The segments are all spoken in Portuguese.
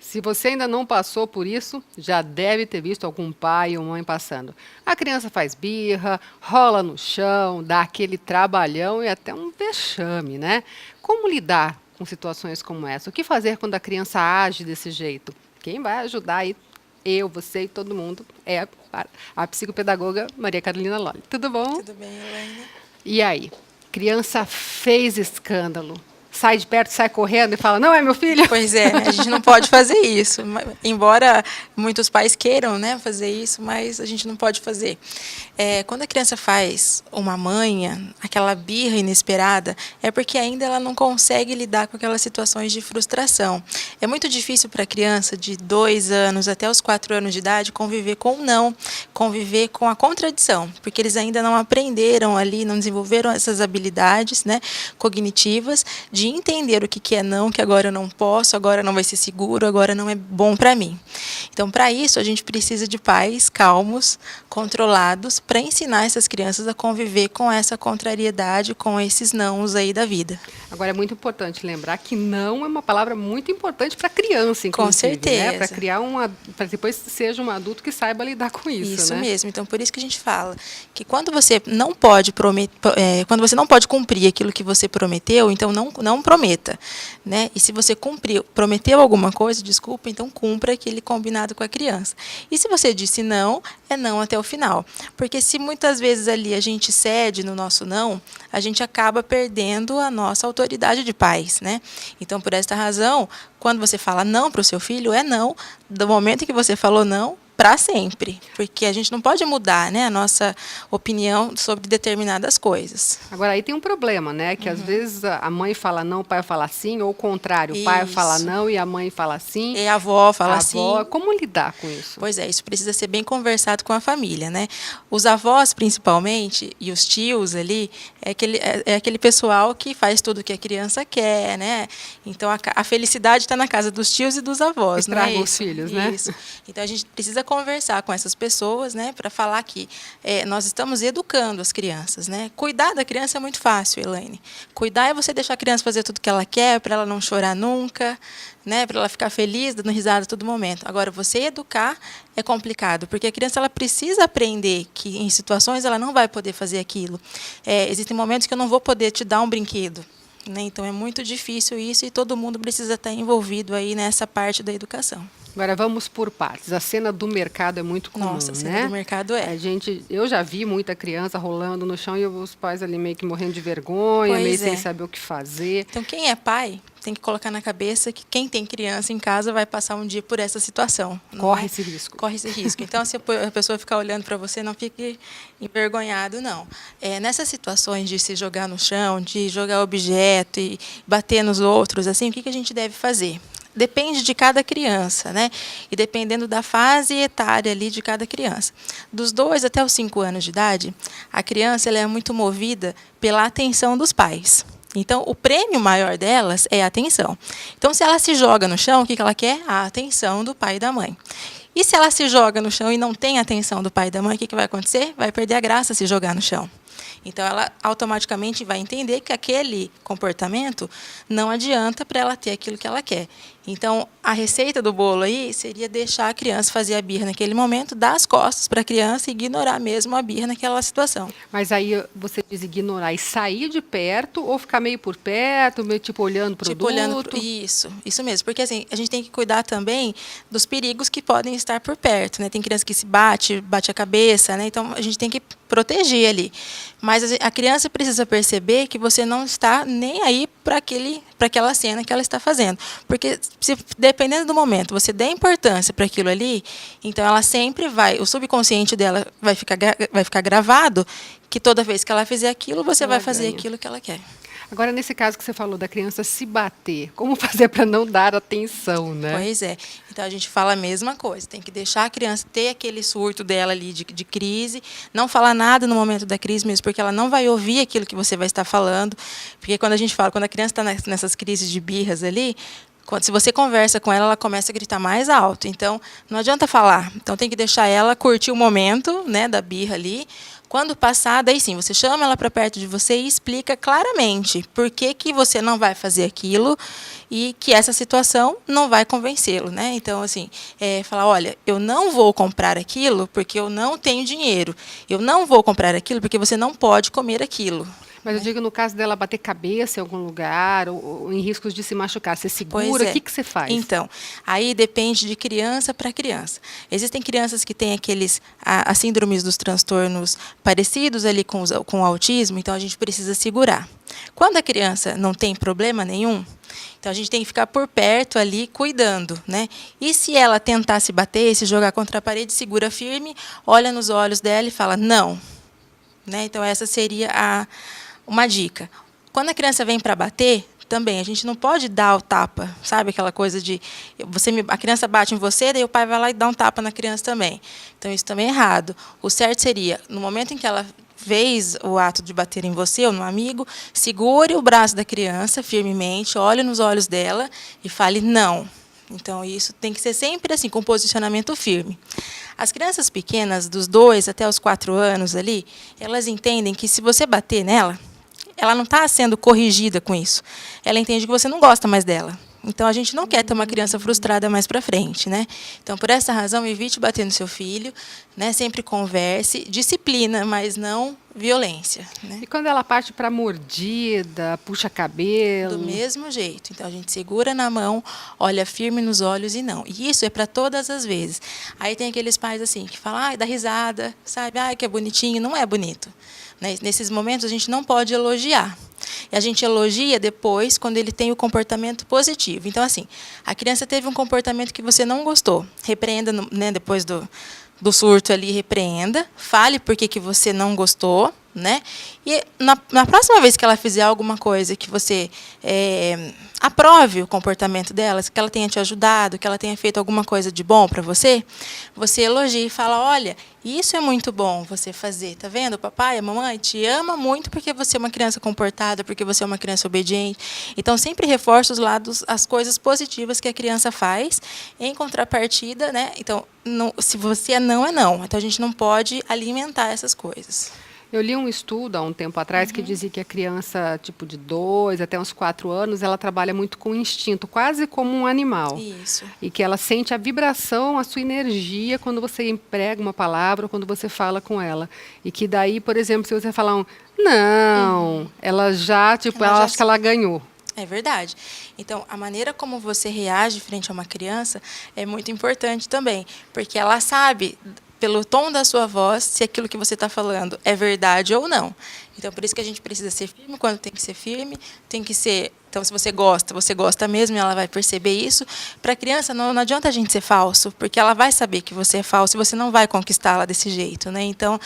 Se você ainda não passou por isso, já deve ter visto algum pai ou mãe passando. A criança faz birra, rola no chão, dá aquele trabalhão e até um vexame, né? Como lidar com situações como essa? O que fazer quando a criança age desse jeito? Quem vai ajudar aí, eu, você e todo mundo, é a psicopedagoga Maria Carolina Lolli. Tudo bom? Tudo bem, Elaine? E aí? Criança fez escândalo. Sai de perto, sai correndo e fala, não é meu filho? Pois é, né? A gente não pode fazer isso. Embora muitos pais queiram, né, fazer isso, mas a gente não pode fazer. Quando a criança faz uma manha, aquela birra inesperada, é porque ainda ela não consegue lidar com aquelas situações de frustração. É muito difícil para a criança de 2 anos até os 4 anos de idade conviver com o não, conviver com a contradição, porque eles ainda não aprenderam ali, não desenvolveram essas habilidades, né, cognitivas de entender o que é não, que agora eu não posso, agora não vai ser seguro, agora não é bom para mim. Então, para isso, a gente precisa de pais calmos, controlados, para ensinar essas crianças a conviver com essa contrariedade, com esses nãos aí da vida. Agora, é muito importante lembrar que não é uma palavra muito importante para criança, inclusive. Com certeza. Né? Para criar para depois seja um adulto que saiba lidar com isso. Isso né? mesmo. Então, por isso que a gente fala que quando você não pode quando você não pode cumprir aquilo que você prometeu, então não prometa, né? E se você prometeu alguma coisa, desculpa, então cumpra aquele combinado com a criança. E se você disse não, é não até o final. Porque se muitas vezes ali a gente cede no nosso não, a gente acaba perdendo a nossa autoridade de pais, né? Então, por esta razão, quando você fala não para o seu filho, é não do momento em que você falou não, para sempre, porque a gente não pode mudar, né, a nossa opinião sobre determinadas coisas. Agora, aí tem um problema, né, que às vezes a mãe fala não, o pai fala sim, ou o contrário, o pai fala não e a mãe fala sim. E a avó fala sim. Como lidar com isso? Pois é, isso precisa ser bem conversado com a família, né? Os avós, principalmente, e os tios ali, é aquele pessoal que faz tudo o que a criança quer, né? Então, a felicidade está na casa dos tios e dos avós, que não é isso? Os filhos, né? Isso. Então, a gente precisa conversar com essas pessoas, né, para falar que nós estamos educando as crianças, né? Cuidar da criança é muito fácil, Elaine. Cuidar é você deixar a criança fazer tudo que ela quer, para ela não chorar nunca, né, para ela ficar feliz, dando risada a todo momento. Agora, você educar é complicado, porque a criança ela precisa aprender que em situações ela não vai poder fazer aquilo. Existem momentos que eu não vou poder te dar um brinquedo. Né? Então, é muito difícil isso e todo mundo precisa estar envolvido aí nessa parte da educação. Agora vamos por partes. A cena do mercado é muito comum, Nossa, a cena né? do mercado é. Eu já vi muita criança rolando no chão e os pais ali meio que morrendo de vergonha, meio sem saber o que fazer. Então, quem é pai tem que colocar na cabeça que quem tem criança em casa vai passar um dia por essa situação. Corre esse risco. Corre esse risco. Então, se a pessoa ficar olhando para você, não fique envergonhado, não. Nessas situações de se jogar no chão, de jogar objeto e bater nos outros, assim, o que a gente deve fazer? Depende de cada criança, né? E dependendo da fase etária ali de cada criança. Dos 2 até os 5 anos de idade, a criança ela é muito movida pela atenção dos pais. Então, o prêmio maior delas é a atenção. Então, se ela se joga no chão, o que ela quer? A atenção do pai e da mãe. E se ela se joga no chão e não tem a atenção do pai e da mãe, o que vai acontecer? Vai perder a graça se jogar no chão. Então, ela automaticamente vai entender que aquele comportamento não adianta para ela ter aquilo que ela quer. Então, a receita do bolo aí seria deixar a criança fazer a birra naquele momento, dar as costas para a criança e ignorar mesmo a birra naquela situação. Mas aí você diz ignorar e sair de perto ou ficar meio por perto, meio tipo olhando para o adulto? Olhando isso mesmo. Porque assim, a gente tem que cuidar também dos perigos que podem estar por perto, né? Tem criança que se bate a cabeça, né? Então, a gente tem que proteger ali. Mas a criança precisa perceber que você não está nem aí para aquela cena que ela está fazendo. Porque, dependendo do momento, você der importância para aquilo ali, então ela sempre o subconsciente dela vai ficar gravado que toda vez que ela fizer aquilo, você vai fazer aquilo que ela quer. Agora, nesse caso que você falou da criança se bater, como fazer para não dar atenção, né? Pois é. Então, a gente fala a mesma coisa. Tem que deixar a criança ter aquele surto dela ali de crise, não falar nada no momento da crise mesmo, porque ela não vai ouvir aquilo que você vai estar falando. Porque quando a criança está nessas crises de birras ali, se você conversa com ela, ela começa a gritar mais alto. Então, não adianta falar. Então, tem que deixar ela curtir o momento, né, da birra ali, Quando passar, daí sim, você chama ela para perto de você e explica claramente por que que você não vai fazer aquilo e que essa situação não vai convencê-lo, né? Então, assim, falar, olha, eu não vou comprar aquilo porque eu não tenho dinheiro. Eu não vou comprar aquilo porque você não pode comer aquilo. Mas eu digo no caso dela bater cabeça em algum lugar ou em riscos de se machucar, você Pois segura, é. o que que você faz? Então, aí depende de criança para criança. Existem crianças que têm aqueles as síndromes dos transtornos parecidos ali com o autismo, então a gente precisa segurar. Quando a criança não tem problema nenhum, então a gente tem que ficar por perto ali cuidando, né? E se ela tentar se bater, se jogar contra a parede, segura firme, olha nos olhos dela e fala não, né? Então essa seria uma dica. Quando a criança vem para bater, também a gente não pode dar o tapa, sabe aquela coisa de a criança bate em você, daí o pai vai lá e dá um tapa na criança também. Então isso também é errado. O certo seria, no momento em que ela fez o ato de bater em você ou no amigo, segure o braço da criança firmemente, olhe nos olhos dela e fale não. Então isso tem que ser sempre assim, com posicionamento firme. As crianças pequenas, dos 2 até os 4 anos ali, elas entendem que se você bater nela, ela não está sendo corrigida com isso. Ela entende que você não gosta mais dela. Então, a gente não quer ter uma criança frustrada mais para frente, né? Então, por essa razão, evite bater no seu filho, né? Sempre converse, disciplina, mas não violência, né? E quando ela parte para mordida, puxa cabelo? Do mesmo jeito. Então, a gente segura na mão, olha firme nos olhos e não. E isso é para todas as vezes. Aí tem aqueles pais assim, que falam, ai, dá risada, sabe? Ai, que é bonitinho. Não é bonito. Nesses momentos, a gente não pode elogiar. E a gente elogia depois, quando ele tem o comportamento positivo. Então, assim, a criança teve um comportamento que você não gostou. Repreenda, né, depois do surto ali, repreenda. Fale por que você não gostou, né? E na próxima vez que ela fizer alguma coisa que você aprove o comportamento dela, que ela tenha te ajudado, que ela tenha feito alguma coisa de bom para você, você elogia e fala, olha, isso é muito bom você fazer, tá vendo? O papai, a mamãe te ama muito porque você é uma criança comportada, porque você é uma criança obediente. Então, sempre reforça os lados, as coisas positivas que a criança faz, em contrapartida, né? Então, se você é não, é não. Então, a gente não pode alimentar essas coisas. Eu li um estudo há um tempo atrás que dizia que a criança, tipo de 2 até uns 4 anos, ela trabalha muito com instinto, quase como um animal. Isso. E que ela sente a vibração, a sua energia quando você emprega uma palavra ou quando você fala com ela. E que daí, por exemplo, se você falar não, ela já, ela acha que ela ganhou. É verdade. Então, a maneira como você reage frente a uma criança é muito importante também, porque ela sabe, pelo tom da sua voz, se aquilo que você está falando é verdade ou não. Então, por isso que a gente precisa ser firme quando tem que ser firme, tem que ser... Então, se você gosta mesmo, e ela vai perceber isso. Para a criança, não adianta a gente ser falso, porque ela vai saber que você é falso e você não vai conquistá-la desse jeito, né? Então,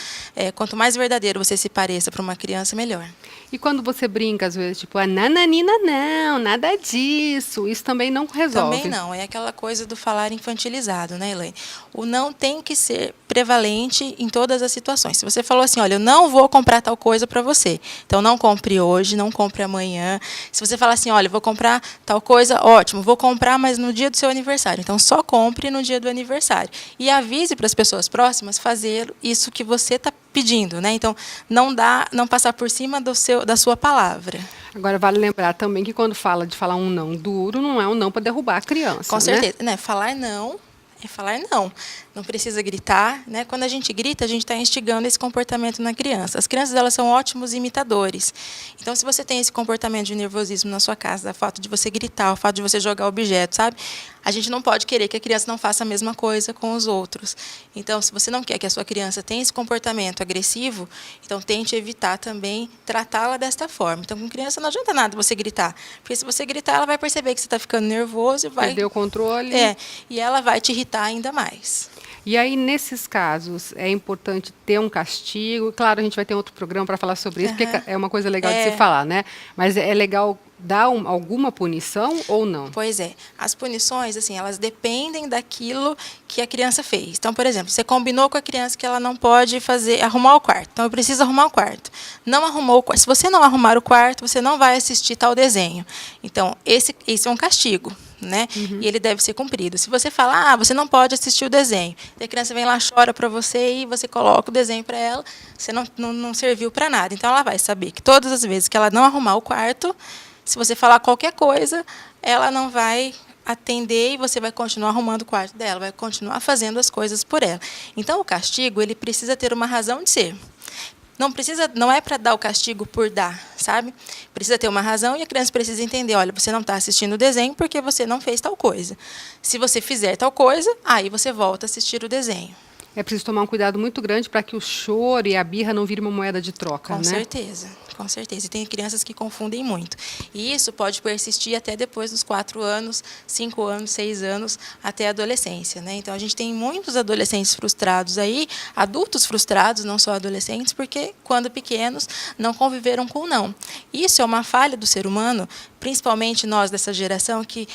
quanto mais verdadeiro você se pareça para uma criança, melhor. E quando você brinca, às vezes, tipo, nananina, não, nada disso, isso também não resolve? Também não, é aquela coisa do falar infantilizado, né, Elaine? O não tem que ser prevalente em todas as situações. Se você falou assim, olha, eu não vou comprar tal coisa para você, então não compre hoje, não compre amanhã. Se você falar assim, olha, vou comprar tal coisa, ótimo, vou comprar, mas no dia do seu aniversário. Então, só compre no dia do aniversário. E avise para as pessoas próximas fazer isso que você está pedindo, né? Então, não passar por cima da sua palavra. Agora, vale lembrar também que quando fala de falar um não duro, não é um não para derrubar a criança, Com certeza, né? Falar não é falar não. Não precisa gritar, né? Quando a gente grita, a gente está instigando esse comportamento na criança. As crianças, elas são ótimos imitadores. Então, se você tem esse comportamento de nervosismo na sua casa, o fato de você gritar, o fato de você jogar objeto, sabe? A gente não pode querer que a criança não faça a mesma coisa com os outros. Então, se você não quer que a sua criança tenha esse comportamento agressivo, então tente evitar também tratá-la desta forma. Então, com criança não adianta nada você gritar, porque se você gritar, ela vai perceber que você está ficando nervoso e vai... Perder o controle. E ela vai te irritar ainda mais. E aí, nesses casos, é importante ter um castigo. Claro, a gente vai ter outro programa para falar sobre isso, porque é uma coisa legal de se falar, né? Mas é legal dar alguma punição ou não? Pois é. As punições, assim, elas dependem daquilo que a criança fez. Então, por exemplo, você combinou com a criança que ela não pode arrumar o quarto. Então, eu preciso arrumar o quarto. Não arrumou o quarto. Se você não arrumar o quarto, você não vai assistir tal desenho. Então, esse é um castigo. né? E ele deve ser cumprido. Se você falar, você não pode assistir o desenho, e a criança vem lá, chora para você e você coloca o desenho para ela, você não serviu para nada. Então ela vai saber que todas as vezes que ela não arrumar o quarto, se você falar qualquer coisa, ela não vai atender e você vai continuar arrumando o quarto dela, vai continuar fazendo as coisas por ela. Então o castigo, ele precisa ter uma razão de ser. Não é para dar o castigo por dar, sabe? Precisa ter uma razão e a criança precisa entender, olha, você não está assistindo o desenho porque você não fez tal coisa. Se você fizer tal coisa, aí você volta a assistir o desenho. É preciso tomar um cuidado muito grande para que o choro e a birra não virem uma moeda de troca, Com né? certeza, com certeza. E tem crianças que confundem muito. E isso pode persistir até depois dos 4 anos, 5 anos, 6 anos, até a adolescência, né? Então, a gente tem muitos adolescentes frustrados aí, adultos frustrados, não só adolescentes, porque, quando pequenos, não conviveram com o não. Isso é uma falha do ser humano, principalmente nós dessa geração, que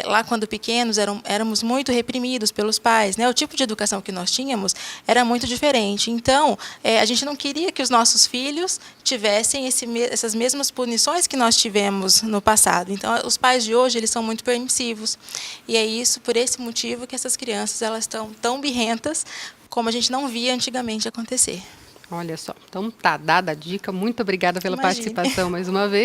lá quando pequenos éramos muito reprimidos pelos pais, né? O tipo de educação que nós tínhamos era muito diferente. Então, a gente não queria que os nossos filhos tivessem essas mesmas punições que nós tivemos no passado. Então, os pais de hoje, eles são muito permissivos. E é isso, por esse motivo, que essas crianças elas estão tão birrentas como a gente não via antigamente acontecer. Olha só, então tá dada a dica. Muito obrigada pela Imagine. participação mais uma vez.